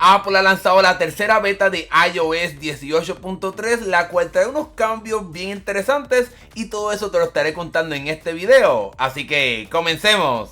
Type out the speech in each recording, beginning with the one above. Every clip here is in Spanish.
Apple ha lanzado la tercera beta de iOS 18.3, la cual trae unos cambios bien interesantes y todo eso te lo estaré contando en este video. Así que comencemos.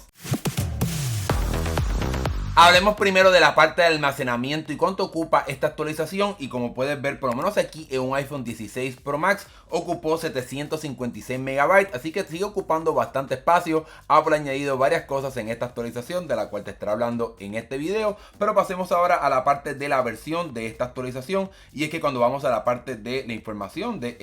Hablemos primero de la parte de almacenamiento y cuánto ocupa esta actualización, y como puedes ver, por lo menos aquí en un iPhone 16 Pro Max ocupó 756 MB, así que sigue ocupando bastante espacio. Apple ha añadido varias cosas en esta actualización de la cual te estaré hablando en este video, pero pasemos ahora a la parte de la versión de esta actualización, y es que cuando vamos a la parte de la información de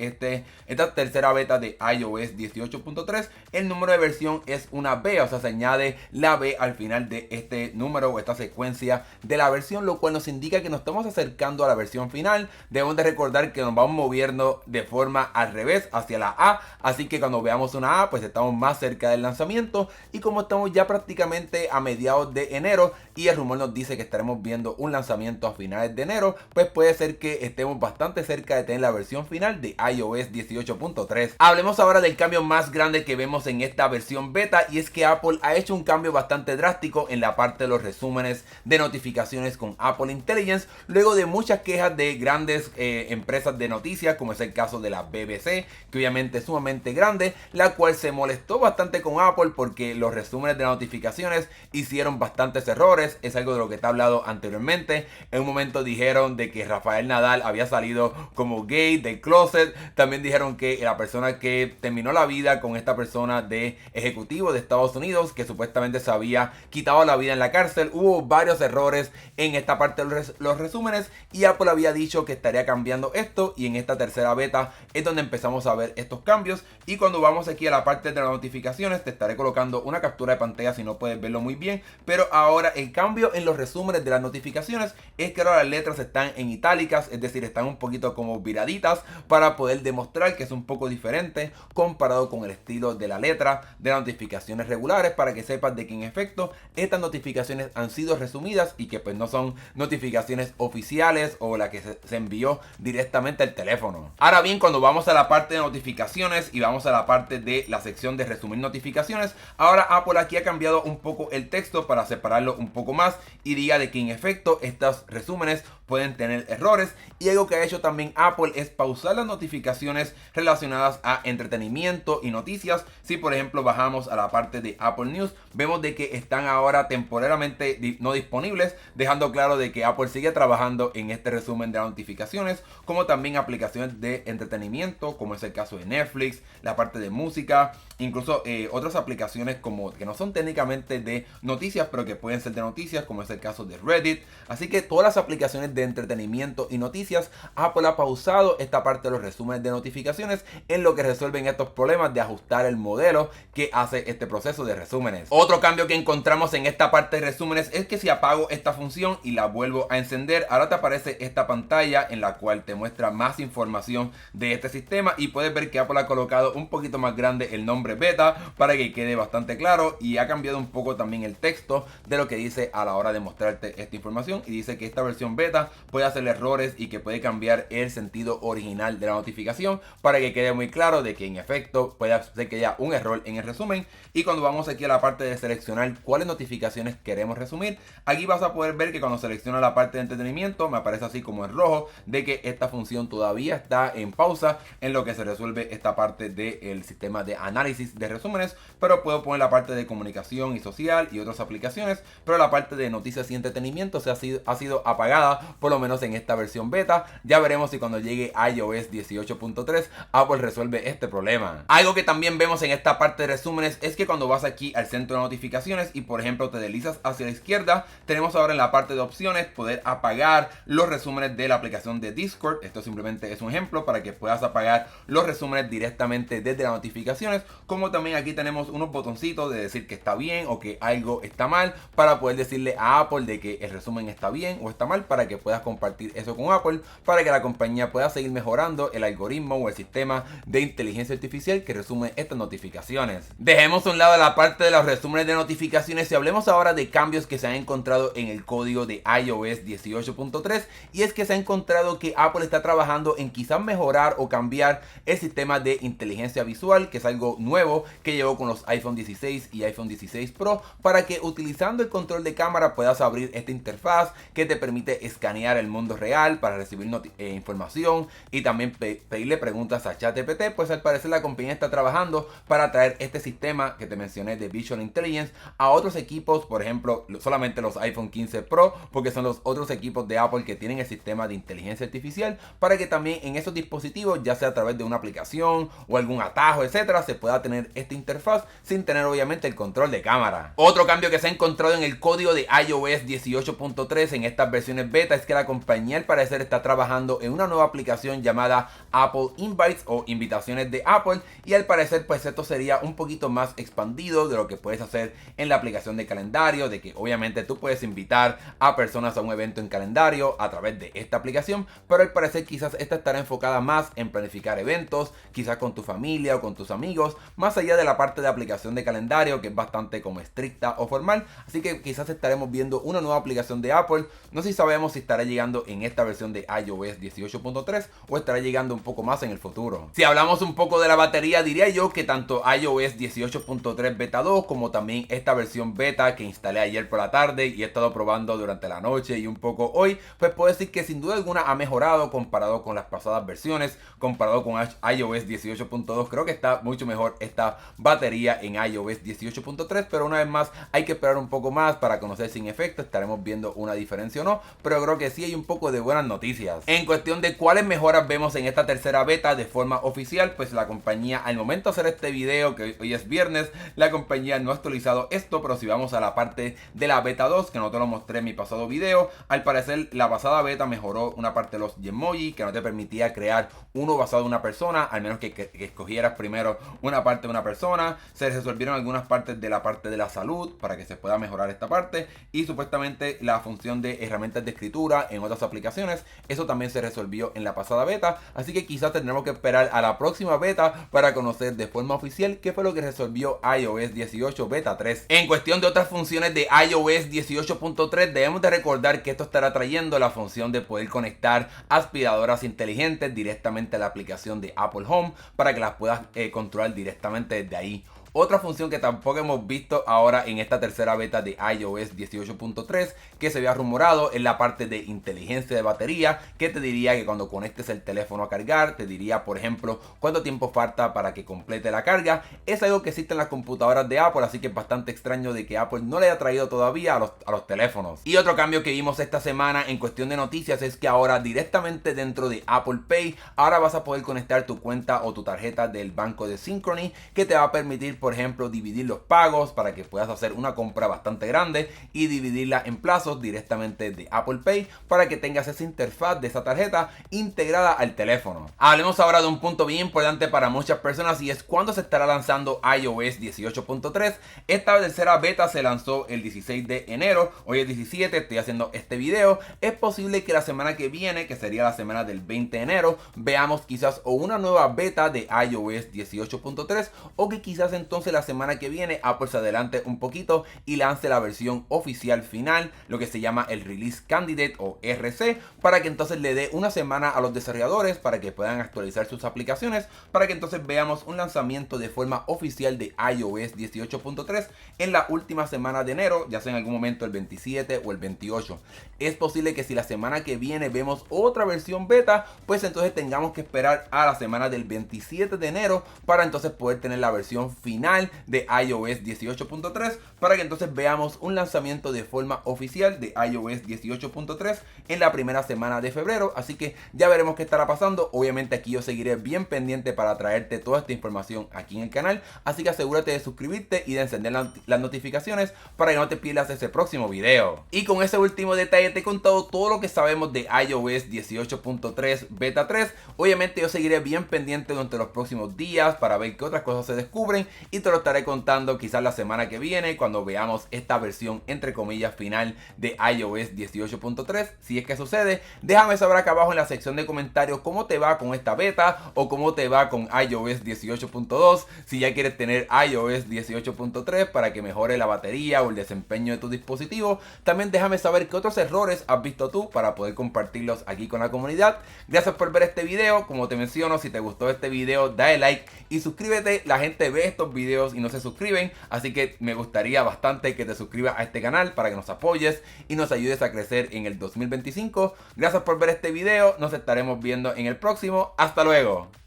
esta tercera beta de iOS 18.3, el número de versión es una B, o sea, se añade la B al final de este número o esta secuencia de la versión, lo cual nos indica que nos estamos acercando a la versión final. Debemos de recordar que nos vamos moviendo de forma al revés hacia la A, así que cuando veamos una A, pues estamos más cerca del lanzamiento, y como estamos ya prácticamente a mediados de enero y el rumor nos dice que estaremos viendo un lanzamiento a finales de enero, pues puede ser que estemos bastante cerca de tener la versión final de iOS 18.3. Hablemos ahora del cambio más grande que vemos en esta versión beta, y es que Apple ha hecho un cambio bastante drástico en la parte de los resúmenes de notificaciones con Apple Intelligence, luego de muchas quejas de grandes empresas de noticias, como es el caso de la BBC, que obviamente es sumamente grande, la cual se molestó bastante con Apple porque los resúmenes de notificaciones hicieron bastantes errores. Es algo de lo que te he hablado anteriormente. En un momento dijeron de que Rafael Nadal había salido como gay del closet. También dijeron que la persona que terminó la vida con esta persona de ejecutivo de Estados Unidos, que supuestamente se había quitado la vida en la cárcel. Hubo varios errores en esta parte de los resúmenes, y Apple había dicho que estaría cambiando esto, y en esta tercera beta es donde empezamos a ver estos cambios. Y cuando vamos aquí a la parte de las notificaciones, te estaré colocando una captura de pantalla si no puedes verlo muy bien, pero ahora el cambio en los resúmenes de las notificaciones es que ahora las letras están en itálicas, es decir, están un poquito como viraditas, para poder demostrar que es un poco diferente comparado con el estilo de la letra de las notificaciones regulares, para que sepas de que en efecto estas notificaciones han sido resumidas y que pues no son notificaciones oficiales o la que se envió directamente al teléfono. Ahora bien, cuando vamos a la parte de notificaciones y vamos a la parte de la sección de resumir notificaciones, ahora Apple aquí ha cambiado un poco el texto para separarlo un poco más y diga de que en efecto estos resúmenes pueden tener errores, y algo que ha hecho también Apple es pausar las notificaciones relacionadas a entretenimiento y noticias. Si por ejemplo bajamos a la parte de Apple News, vemos de que están ahora temporalmente no disponibles, dejando claro de que Apple sigue trabajando en este resumen de las notificaciones, como también aplicaciones de entretenimiento, como es el caso de Netflix, la parte de música, incluso otras aplicaciones como que no son técnicamente de noticias, pero que pueden ser de noticias, como es el caso de Reddit. Así que todas las aplicaciones de entretenimiento y noticias, Apple ha pausado esta parte de los resúmenes de notificaciones, en lo que resuelven estos problemas de ajustar el modelo que hace este proceso de resúmenes. Otro cambio que encontramos en esta parte de resúmenes es que si apago esta función y la vuelvo a encender, ahora te aparece esta pantalla en la cual te muestra más información de este sistema, y puedes ver que Apple ha colocado un poquito más grande el nombre beta para que quede bastante claro, y ha cambiado un poco también el texto de lo que dice a la hora de mostrarte esta información, y dice que esta versión beta puede hacer errores y que puede cambiar el sentido original de la notificación, para que quede muy claro de que en efecto puede ser que haya un error en el resumen. Y cuando vamos aquí a la parte de seleccionar cuáles notificaciones queremos resumir, aquí vas a poder ver que cuando selecciono la parte de entretenimiento me aparece así como en rojo de que esta función todavía está en pausa en lo que se resuelve esta parte del sistema de análisis de resúmenes, pero puedo poner la parte de comunicación y social y otras aplicaciones, pero la parte de noticias y entretenimiento ha sido apagada, por lo menos en esta versión beta. Ya veremos si cuando llegue iOS 18.3 Apple resuelve este problema. Algo que también vemos en esta parte de resúmenes es que cuando vas aquí al centro de notificaciones y por ejemplo te deslizas hacia la izquierda, tenemos ahora en la parte de opciones poder apagar los resúmenes de la aplicación de Discord. Esto simplemente es un ejemplo para que puedas apagar los resúmenes directamente desde las notificaciones, como también aquí tenemos unos botoncitos de decir que está bien o que algo está mal, para poder decirle a Apple de que el resumen está bien o está mal, para que puedas compartir eso con Apple, para que la compañía pueda seguir mejorando el algoritmo o el sistema de inteligencia artificial que resume estas notificaciones. Dejemos a un lado la parte de los resúmenes de notificaciones y hablemos ahora de cambios que se han encontrado en el código de iOS 18.3, y es que se ha encontrado que Apple está trabajando en quizás mejorar o cambiar cambiar el sistema de inteligencia visual, que es algo nuevo que llegó con los iPhone 16 y iPhone 16 Pro, para que utilizando el control de cámara puedas abrir esta interfaz que te permite escanear el mundo real para recibir información y también pedirle preguntas a ChatGPT. Pues al parecer la compañía está trabajando para traer este sistema que te mencioné de Visual Intelligence a otros equipos, por ejemplo solamente los iPhone 15 Pro, porque son los otros equipos de Apple que tienen el sistema de inteligencia artificial, para que también en esos dispositivos, ya sea a través de una aplicación o algún atajo, etcétera, se pueda tener esta interfaz sin tener obviamente el control de cámara. Otro cambio que se ha encontrado en el código de iOS 18.3 en estas versiones beta es que la compañía al parecer está trabajando en una nueva aplicación llamada Apple Invites o invitaciones de Apple, y al parecer pues esto sería un poquito más expandido de lo que puedes hacer en la aplicación de calendario, de que obviamente tú puedes invitar a personas a un evento en calendario a través de esta aplicación, pero al parecer quizás esta estará enfocada más en planificar eventos, quizás con tu familia o con tus amigos, más allá de la parte de aplicación de calendario que es bastante como estricta o formal. Así que quizás estaremos viendo una nueva aplicación de Apple. No sé si sabemos si estará llegando en esta versión de iOS 18.3 o estará llegando un poco más en el futuro. Si hablamos un poco de la batería, diría yo que tanto iOS 18.3 beta 2 como también esta versión beta que instalé ayer por la tarde y he estado probando durante la noche y un poco hoy, pues puedo decir que sin duda alguna ha mejorado comparado con las pasadas versiones, comparado con iOS 18.2. creo que está mucho mejor esta batería en iOS 18.3, pero una vez más hay que esperar un poco más para conocer si en efecto estaremos viendo una diferencia o no, pero creo que sí hay un poco de buenas noticias. En cuestión de cuáles mejoras vemos en esta tercera beta de forma oficial, pues la compañía al momento de hacer este video, que hoy es viernes, la compañía no ha actualizado esto, pero si vamos a la parte de la beta 2, que no te lo mostré en mi pasado video, al parecer la pasada beta mejoró una parte de los Gmoji, que no te permitía crear uno basado en una persona, al menos que escogieras primero una parte de una persona. Se resolvieron algunas partes de la parte de la salud para que se pueda mejorar esta parte, y supuestamente la función de herramientas de escritura en otras aplicaciones, eso también se resolvió en la pasada beta, así que quizás tendremos que esperar a la próxima beta para conocer de forma oficial qué fue lo que resolvió iOS 18 beta 3. En cuestión de otras funciones de iOS 18.3, debemos de recordar que esto estará trayendo la función de poder conectar aspiradoras inteligentes directamente a la aplicación de Apple Home para que las puedas controlar directamente desde ahí. Otra función que tampoco hemos visto ahora en esta tercera beta de iOS 18.3 que se había rumorado es la parte de inteligencia de batería, que te diría que cuando conectes el teléfono a cargar, te diría por ejemplo cuánto tiempo falta para que complete la carga. Es algo que existe en las computadoras de Apple, así que es bastante extraño de que Apple no le haya traído todavía a los teléfonos. Y otro cambio que vimos esta semana en cuestión de noticias es que ahora directamente dentro de Apple Pay, ahora vas a poder conectar tu cuenta o tu tarjeta del banco de Synchrony, que te va a permitir por ejemplo dividir los pagos para que puedas hacer una compra bastante grande y dividirla en plazos directamente de Apple Pay para que tengas esa interfaz de esa tarjeta integrada al teléfono. Hablemos ahora de un punto bien importante para muchas personas, y es cuándo se estará lanzando iOS 18.3. Esta tercera beta se lanzó el 16 de enero, hoy es 17, estoy haciendo este video. Es posible que la semana que viene, que sería la semana del 20 de enero, veamos quizás o una nueva beta de iOS 18.3 o que quizás entonces la semana que viene Apple se adelante un poquito y lance la versión oficial final, lo que se llama el Release Candidate o RC, para que entonces le dé una semana a los desarrolladores para que puedan actualizar sus aplicaciones, para que entonces veamos un lanzamiento de forma oficial de iOS 18.3 en la última semana de enero, ya sea en algún momento el 27 o el 28. Es posible que si la semana que viene vemos otra versión beta, pues entonces tengamos que esperar a la semana del 27 de enero para entonces poder tener la versión final de iOS 18.3, para que entonces veamos un lanzamiento de forma oficial de iOS 18.3 en la primera semana de febrero. Así que ya veremos qué estará pasando. Obviamente aquí yo seguiré bien pendiente para traerte toda esta información aquí en el canal, así que asegúrate de suscribirte y de encender las notificaciones para que no te pierdas ese próximo video. Y con ese último detalle te he contado todo lo que sabemos de iOS 18.3 beta 3. Obviamente yo seguiré bien pendiente durante los próximos días para ver qué otras cosas se descubren y te lo estaré contando quizás la semana que viene cuando veamos esta versión entre comillas final de iOS 18.3. Si es que sucede, déjame saber acá abajo en la sección de comentarios cómo te va con esta beta o cómo te va con iOS 18.2, si ya quieres tener iOS 18.3 para que mejore la batería o el desempeño de tu dispositivo. También déjame saber qué otros errores has visto tú para poder compartirlos aquí con la comunidad. Gracias por ver este video. Como te menciono, si te gustó este video, dale like y suscríbete. La gente ve estos videos y no se suscriben, así que me gustaría bastante que te suscribas a este canal para que nos apoyes y nos ayudes a crecer en el 2025. Gracias por ver este video, nos estaremos viendo en el próximo. Hasta luego.